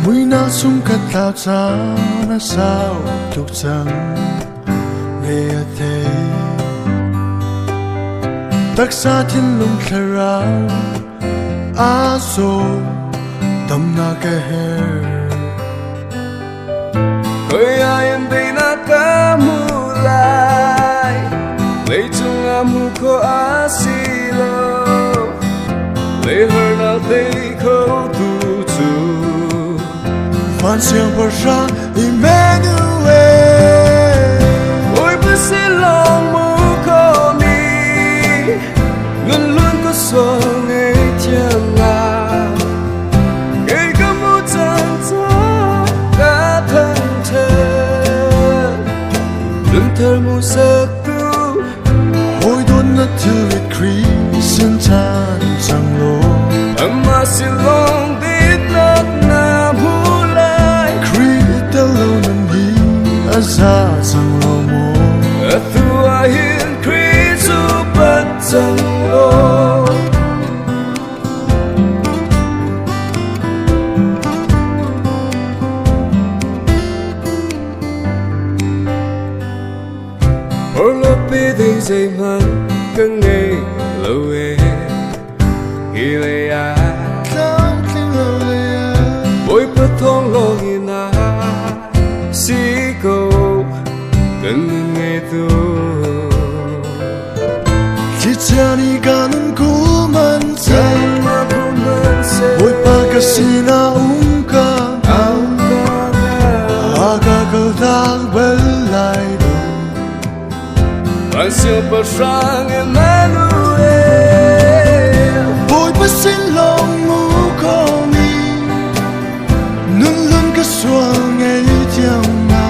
mùi na sung cắt lao cha na sao tục chẳng nghe thế tất xa thiên lung khơi rao á số tâm na cái her hơi ai em đây na cá mu lại lấy chung amu ko asilo lấy hơi na đây khâu tu chu Phan xiang bờ ra Emmanuel ôi bữa sẽ lòng mu ko mi luôn luôn có số ngày chẳng là ngày có mu chẳng cho cả thân thơ đừng thơ mu giấc tu ôi đốn na thư việt kri xin chan chẳng lô amma si long dit not na mu lai kri ta lâu nằm hi aza chẳng lô mo thu a hiền kri zu bất chẳng lo Orlo pe dei dei man căng ngày lâu e Hilea Tam kinh lâu lệ Bôi bất thông lo hina Si câu căng ngày tu Khi cha ni ganon kuman se ôi pa kasina unka aga kaldag belai Bạn siêu bờ sang Emmanuel ôi pa sin long mu ko mi nun lun ka suang ngày tiang na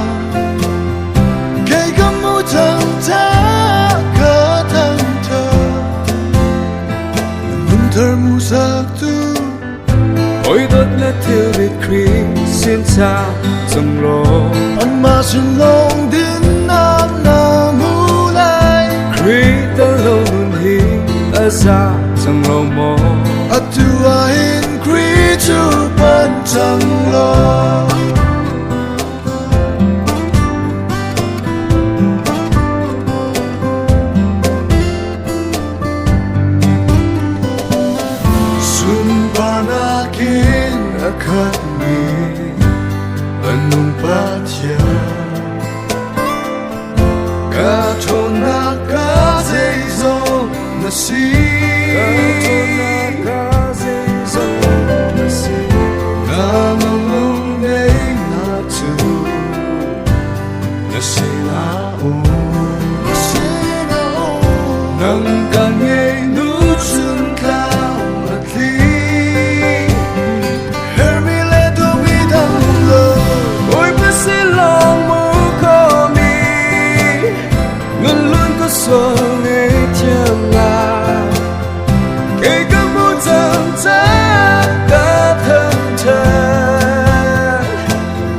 kay ka mu thang ta ka thang thơ nun thar mu sa tu Ôi đốt là thiêu việt kri xin cha dòng lô amma sin long din na na mu lai Kri ta lâu nun hi a za dòng lô mô atua in kri chu pan chang lo sun panakin akat ni anong patya ka thon na ka zay zo na si na nung nay na tu na si na o nang kanyay nu chun kao at li hermile do widang lo Ôi bữa sẽ lòng mơ có mi Ngân luôn có số ngày chẳng là Ngày có mu chẳng cha cả thân thơ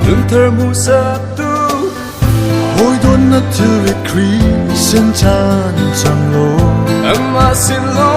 Đừng thơ mu sa tu ôi đốn na thư việt kri xin chan chẳng lô Amma xin lo